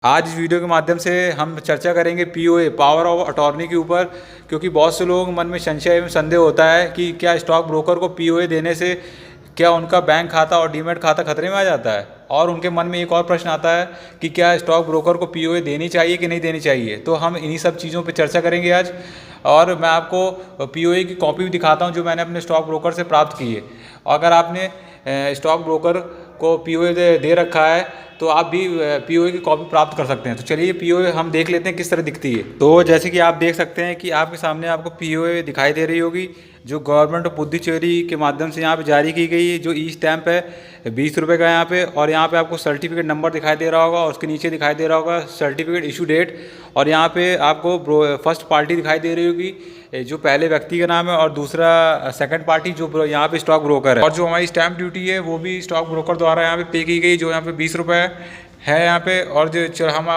आज इस वीडियो के माध्यम से हम चर्चा करेंगे पीओए पावर ऑफ अटॉर्नी के ऊपर, क्योंकि बहुत से लोग मन में संशय एवं संदेह होता है कि क्या स्टॉक ब्रोकर को पीओए देने से क्या उनका बैंक खाता और डीमैट खाता खतरे में आ जाता है। और उनके मन में एक और प्रश्न आता है कि क्या स्टॉक ब्रोकर को पीओए देनी चाहिए कि नहीं देनी चाहिए। तो हम इन्हीं सब चीज़ों पर चर्चा करेंगे आज। और मैं आपको पीओए की कॉपी भी दिखाता हूँ जो मैंने अपने स्टॉक ब्रोकर से प्राप्त की है। अगर आपने स्टॉक ब्रोकर को पीओए दे रखा है तो आप भी पीओए की कॉपी प्राप्त कर सकते हैं। तो चलिए पीओए हम देख लेते हैं किस तरह दिखती है। तो जैसे कि आप देख सकते हैं कि आपके सामने आपको पीओए दिखाई दे रही होगी, जो गवर्नमेंट ऑफ पुडुचेरी के माध्यम से यहाँ पे जारी की गई है। जो ई स्टैंप है 20 रुपये का यहाँ पे, और यहाँ पे आपको सर्टिफिकेट नंबर दिखाई दे रहा होगा और उसके नीचे दिखाई दे रहा होगा सर्टिफिकेट इशू डेट। और यहाँ पे आपको फर्स्ट पार्टी दिखाई दे रही होगी जो पहले व्यक्ति का नाम है, और दूसरा सेकंड पार्टी जो यहाँ पे स्टॉक ब्रोकर है। और जो हमारी स्टैंप ड्यूटी है वो भी स्टॉक ब्रोकर द्वारा यहाँ पे की गई, जो यहाँ पे 20 रुपये है यहाँ पे। और जो हम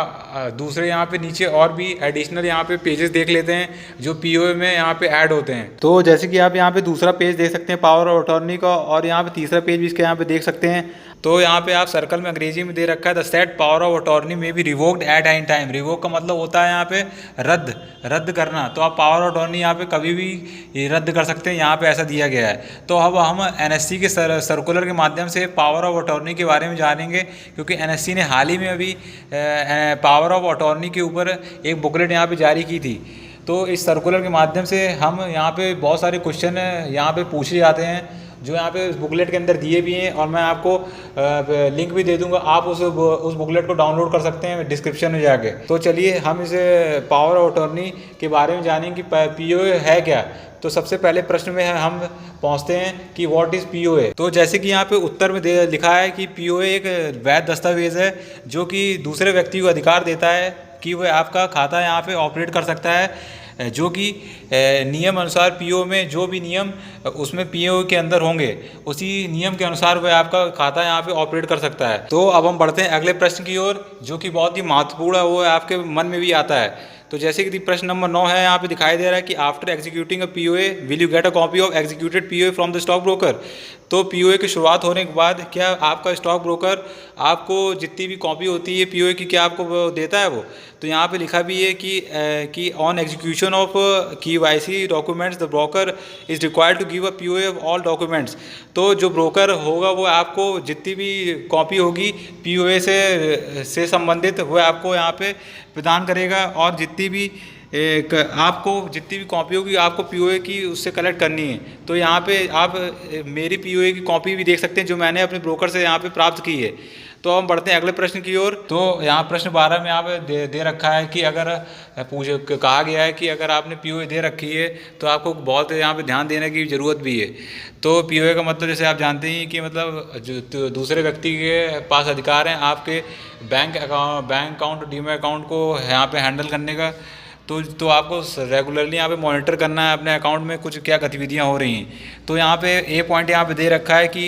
दूसरे यहाँ पे नीचे और भी एडिशनल यहाँ पे पेजेस देख लेते हैं जो पीओए में यहाँ पे ऐड होते हैं। तो जैसे कि आप यहाँ पे दूसरा पेज देख सकते हैं पावर ऑफ अटॉर्नी का, और यहाँ पे तीसरा पेज भी इसके यहाँ पे देख सकते हैं। तो यहाँ पे आप सर्कल में अंग्रेजी में दे रखा है the set power of attorney में भी revoked at any time. Revoke का मतलब होता है यहाँ पे रद्द करना। तो आप पावर ऑफ अटॉर्नी यहाँ पे कभी भी रद्द कर सकते हैं, यहाँ पे ऐसा दिया गया है। तो अब हम एनएससी के सर्कुलर के माध्यम से पावर ऑफ अटॉर्नी के बारे में जानेंगे, क्योंकि एनएससी ने हाल ही में अभी पावर ऑफ अटॉर्नी के ऊपर एक बुकलेट यहाँ पे जारी की थी। तो इस सर्कुलर के माध्यम से हम यहाँ पे बहुत सारे क्वेश्चन यहाँ पे पूछे जाते हैं जो यहाँ पे उस बुकलेट के अंदर दिए भी हैं, और मैं आपको लिंक भी दे दूंगा। आप उस बुकलेट को डाउनलोड कर सकते हैं डिस्क्रिप्शन में जाके। तो चलिए हम इस पावर ऑफ अटॉर्नी के बारे में जानेंगे कि पीओए है क्या। तो सबसे पहले प्रश्न में हम पहुंचते हैं कि व्हाट इज़ पीओए। तो जैसे कि यहाँ पे उत्तर में लिखा है कि पीओए एक वैध दस्तावेज है जो कि दूसरे व्यक्ति को अधिकार देता है कि वह आपका खाता यहाँ पे ऑपरेट कर सकता है, जो कि नियम अनुसार पीओ में जो भी नियम उसमें पीओ के अंदर होंगे उसी नियम के अनुसार वह आपका खाता यहाँ पे ऑपरेट कर सकता है। तो अब हम बढ़ते हैं अगले प्रश्न की ओर, जो कि बहुत ही महत्वपूर्ण है, वो आपके मन में भी आता है। तो जैसे कि प्रश्न नंबर 9 है, यहाँ पे दिखाई दे रहा है कि after executing a POA will you get a copy of executed POA from the stock broker. तो पीओए की शुरुआत होने के बाद क्या आपका स्टॉक ब्रोकर आपको जितनी भी कॉपी होती है पीओए की, क्या आपको वो देता है वो। तो यहाँ पे लिखा भी है कि on execution of KYC documents the broker is required to give a POA of all documents. तो जो ब्रोकर होगा वो आपको जितनी भी कॉपी होगी पीओए से संबंधित वह आपको यहाँ पे प्रदान करेगा, और जितनी भी कॉपी होगी आपको पीओए की उससे कलेक्ट करनी है। तो यहाँ पे आप मेरी पीओए की कॉपी भी देख सकते हैं जो मैंने अपने ब्रोकर से यहाँ पे प्राप्त की है। तो हम बढ़ते हैं अगले प्रश्न की ओर। तो यहाँ प्रश्न 12 में यहाँ पे दे रखा है कि अगर कहा गया है कि अगर आपने पीओए दे रखी है तो आपको बहुत यहाँ पे ध्यान देने की ज़रूरत भी है। तो पीओए का मतलब जैसे आप जानते ही कि मतलब जो दूसरे व्यक्ति के पास अधिकार हैं आपके बैंक अकाउंट डीमैट अकाउंट को यहाँ पे हैंडल करने का। तो आपको रेगुलरली यहाँ पे मॉनिटर करना है अपने अकाउंट में कुछ क्या गतिविधियाँ हो रही हैं। तो यहाँ पे ए पॉइंट यहाँ पे दे रखा है कि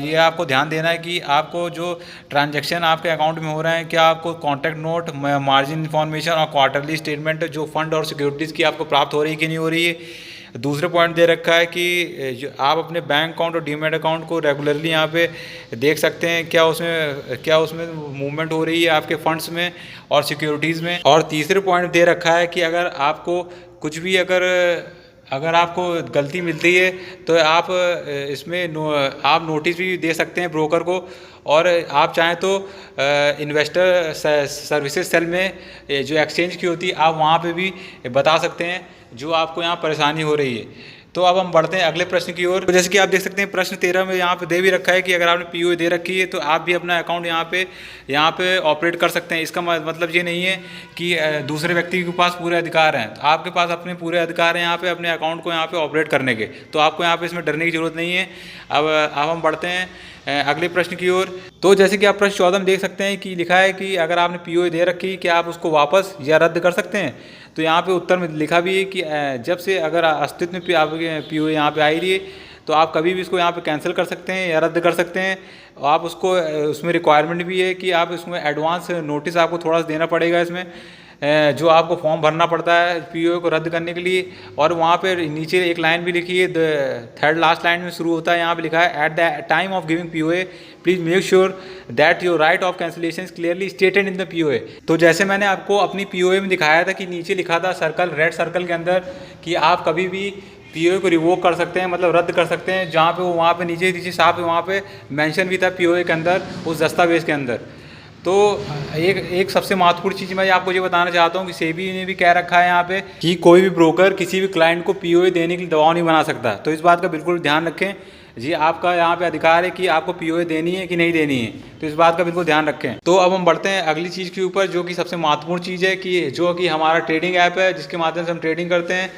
ये आपको ध्यान देना है कि आपको जो ट्रांजैक्शन आपके अकाउंट में हो रहे हैं, क्या आपको कॉन्टैक्ट नोट, मार्जिन इन्फॉर्मेशन और क्वार्टरली स्टेटमेंट जो फंड और सिक्योरिटीज़ की आपको प्राप्त हो रही है कि नहीं हो रही है। दूसरे पॉइंट दे रखा है कि आप अपने बैंक अकाउंट और डीमैट अकाउंट को रेगुलरली यहाँ पे देख सकते हैं क्या उसमें मूवमेंट हो रही है आपके फंड्स में और सिक्योरिटीज़ में। और तीसरे पॉइंट दे रखा है कि अगर आपको कुछ भी अगर आपको गलती मिलती है तो आप इसमें आप नोटिस भी दे सकते हैं ब्रोकर को, और आप चाहें तो इन्वेस्टर सर्विसेज सेल में जो एक्सचेंज की होती है आप वहाँ पे भी बता सकते हैं जो आपको यहाँ परेशानी हो रही है। तो अब हम बढ़ते हैं अगले प्रश्न की ओर। तो जैसे कि आप देख सकते हैं प्रश्न 13 में यहाँ पे दे भी रखा है कि अगर आपने पीओए दे रखी है तो आप भी अपना अकाउंट यहाँ पे ऑपरेट कर सकते हैं। इसका मतलब ये नहीं है कि दूसरे व्यक्ति के पास पूरे अधिकार हैं। तो आपके पास अपने पूरे अधिकार हैं यहाँ पे अपने अकाउंट को यहाँ पे ऑपरेट करने के। तो आपको यहाँ पे इसमें डरने की ज़रूरत नहीं है। अब हम बढ़ते हैं अगले प्रश्न की ओर। तो जैसे कि आप प्रश्न 14 में देख सकते हैं कि लिखा है कि अगर आपने पीओए दे रखी क्या आप उसको वापस या रद्द कर सकते हैं। तो यहाँ पे उत्तर में लिखा भी है कि जब से अगर अस्तित्व में आपके पीओए यहाँ पे आई रही है तो आप कभी भी इसको यहाँ पे कैंसिल कर सकते हैं या रद्द कर सकते हैं। आप उसमें रिक्वायरमेंट भी है कि आप इसमें एडवांस नोटिस आपको थोड़ा सा देना पड़ेगा इसमें। जो आपको फॉर्म भरना पड़ता है पीओए को रद्द करने के लिए। और वहाँ पे नीचे एक लाइन भी लिखी है, थर्ड लास्ट लाइन में शुरू होता है, यहाँ पे लिखा है at the time of giving POA please make sure that your right of cancellation is clearly stated in the POA. तो जैसे मैंने आपको अपनी पीओए में दिखाया था कि नीचे लिखा था सर्कल, रेड सर्कल के अंदर, कि आप कभी भी पीओए को रिवोक कर सकते हैं, मतलब रद्द कर सकते हैं, जहाँ पे वो वहाँ पे नीचे साफ वहाँ पे मेंशन भी था पीओए के अंदर, उस दस्तावेज़ के अंदर। तो एक सबसे महत्वपूर्ण चीज़ मैं आपको ये बताना चाहता हूँ कि सेबी ने भी कह रखा है यहाँ पे कि कोई भी ब्रोकर किसी भी क्लाइंट को पीओए देने के लिए दबाव नहीं बना सकता। तो इस बात का बिल्कुल ध्यान रखें जी, आपका यहाँ पे अधिकार है कि आपको पीओए देनी है कि नहीं देनी है, तो इस बात का बिल्कुल ध्यान रखें। तो अब हम बढ़ते हैं अगली चीज़ के ऊपर, जो कि सबसे महत्वपूर्ण चीज़ है कि जो कि हमारा ट्रेडिंग ऐप है जिसके माध्यम से हम ट्रेडिंग करते हैं।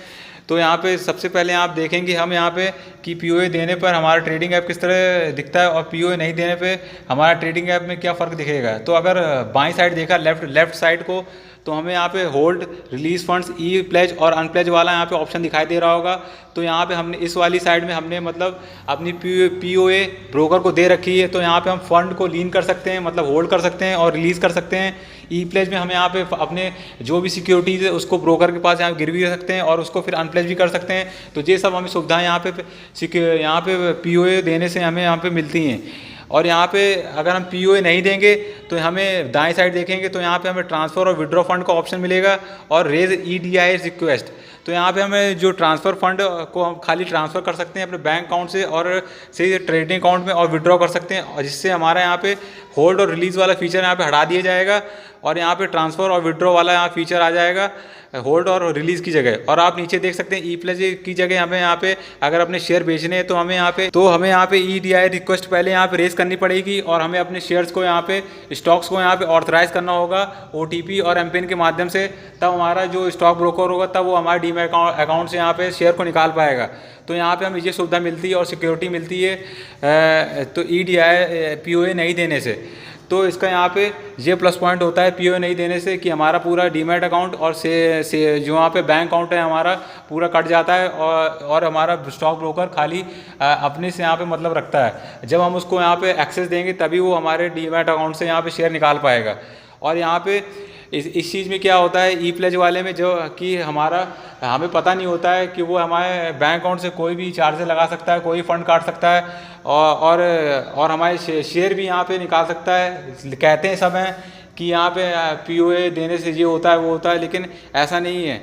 तो यहाँ पे सबसे पहले आप देखेंगे हम यहाँ पे कि पीओए देने पर हमारा ट्रेडिंग ऐप किस तरह दिखता है और पीओए नहीं देने पे हमारा ट्रेडिंग ऐप में क्या फ़र्क दिखेगा। तो अगर बाईं साइड देखा लेफ्ट साइड को, तो हमें यहाँ पे होल्ड, रिलीज फंड्स, ई प्लेज और अनप्लेज वाला यहाँ पे ऑप्शन दिखाई दे रहा होगा। तो यहाँ पे हमने इस वाली साइड में हमने मतलब अपनी पीओए ब्रोकर को दे रखी है। तो यहाँ पे हम फंड को लीन कर सकते हैं, मतलब होल्ड कर सकते हैं और रिलीज़ कर सकते हैं। ई प्लेज में हम यहाँ पे अपने जो भी सिक्योरिटीज़ है उसको ब्रोकर के पास यहाँ गिरवी रख सकते हैं और उसको फिर अनप्लेज भी कर सकते हैं। तो ये सब हमें सुविधाएँ यहाँ पे पीओए देने से हमें यहाँ पे मिलती हैं। और यहाँ पे अगर हम पीओए नहीं देंगे तो हमें दाएं साइड देखेंगे तो यहाँ पे हमें ट्रांसफ़र और विड्रॉ फंड का ऑप्शन मिलेगा और रेज EDIS रिक्वेस्ट। तो यहाँ पे हमें जो ट्रांसफ़र फंड को हम खाली ट्रांसफ़र कर सकते हैं अपने बैंक अकाउंट से और से ट्रेडिंग अकाउंट में और विड्रॉ कर सकते हैं, और जिससे हमारा यहाँ पे होल्ड और रिलीज़ वाला फीचर यहाँ पे हटा दिया जाएगा और यहाँ पे ट्रांसफ़र और विड्रॉ वाला यहाँ फीचर आ जाएगा होल्ड और रिलीज़ की जगह। और आप नीचे देख सकते हैं ई प्लेज की जगह हमें यहाँ पे अगर अपने शेयर बेचने हैं तो हमें यहाँ पे EDI रिक्वेस्ट पहले यहाँ पे रेस करनी पड़ेगी और हमें अपने शेयर्स को यहाँ पे स्टॉक्स को यहाँ पे ऑथराइज़ करना होगा OTP और MPIN के माध्यम से। तब हमारा जो स्टॉक ब्रोकर होगा तब वो हमारे डीमैट अकाउंट से यहाँ पे शेयर को निकाल पाएगा। तो यहाँ पे हमें ये सुविधा मिलती है और सिक्योरिटी मिलती है तो EDI पीओए नहीं देने से। तो इसका यहाँ पे ये प्लस पॉइंट होता है पीओए नहीं देने से कि हमारा पूरा डीमैट अकाउंट और से जो वहाँ पे बैंक अकाउंट है हमारा पूरा कट जाता है और हमारा स्टॉक ब्रोकर खाली अपने से यहाँ पे मतलब रखता है। जब हम उसको यहाँ पे एक्सेस देंगे तभी वो हमारे डीमैट अकाउंट से यहाँ पे शेयर निकाल पाएगा। और यहाँ पे इस चीज़ में क्या होता है ई प्लेज वाले में, जो कि हमें पता नहीं होता है कि वो हमारे बैंक अकाउंट से कोई भी चार्ज लगा सकता है, कोई फंड काट सकता है और हमारे शेयर भी यहाँ पे निकाल सकता है। कहते हैं सब हैं कि यहाँ पे पीओए देने से ये होता है वो होता है, लेकिन ऐसा नहीं है।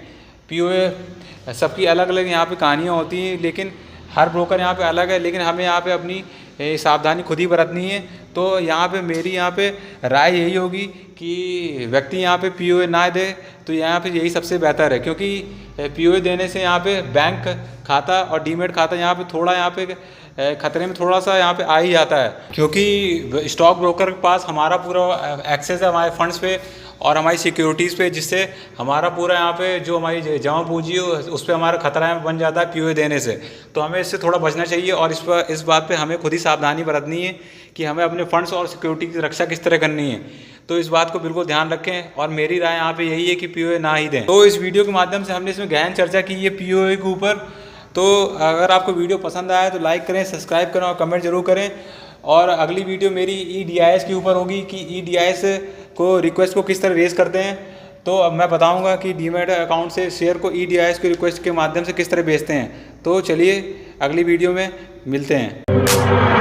पीओए सबकी अलग अलग यहाँ पे कहानियाँ होती हैं, लेकिन हर ब्रोकर यहाँ पे अलग है, लेकिन हमें यहाँ पे अपनी सावधानी खुद ही बरतनी है। तो यहाँ पे मेरी यहाँ पे राय यही होगी कि व्यक्ति यहाँ पे पीओए ना दे, तो यहाँ पे यही सबसे बेहतर है, क्योंकि पीओए देने से यहाँ पे बैंक खाता और डीमैट खाता यहाँ पे थोड़ा यहाँ पे खतरे में थोड़ा सा यहाँ पे आ ही जाता है, क्योंकि स्टॉक ब्रोकर के पास हमारा पूरा एक्सेस है हमारे फंड्स पे और हमारी सिक्योरिटीज़ पे, जिससे हमारा पूरा यहाँ पे जो हमारी जमा पूंजी है उस पर हमारा खतरा बन जाता है पीओए देने से। तो हमें इससे थोड़ा बचना चाहिए और इस बात पे हमें खुद ही सावधानी बरतनी है कि हमें अपने फंड्स और सिक्योरिटी की रक्षा किस तरह करनी है। तो इस बात को बिल्कुल ध्यान रखें और मेरी राय यहाँ पे यही है कि पीओए ना ही दें। तो इस वीडियो के माध्यम से हमने इसमें गहन चर्चा की है पीओए के ऊपर। तो अगर आपको वीडियो पसंद आया तो लाइक करें, सब्सक्राइब करें और कमेंट जरूर करें। और अगली वीडियो मेरी EDIS के ऊपर होगी कि EDIS को रिक्वेस्ट को किस तरह रेज करते हैं। तो अब मैं बताऊंगा कि डीमैट अकाउंट से शेयर को EDIS की रिक्वेस्ट के माध्यम से किस तरह भेजते हैं। तो चलिए अगली वीडियो में मिलते हैं।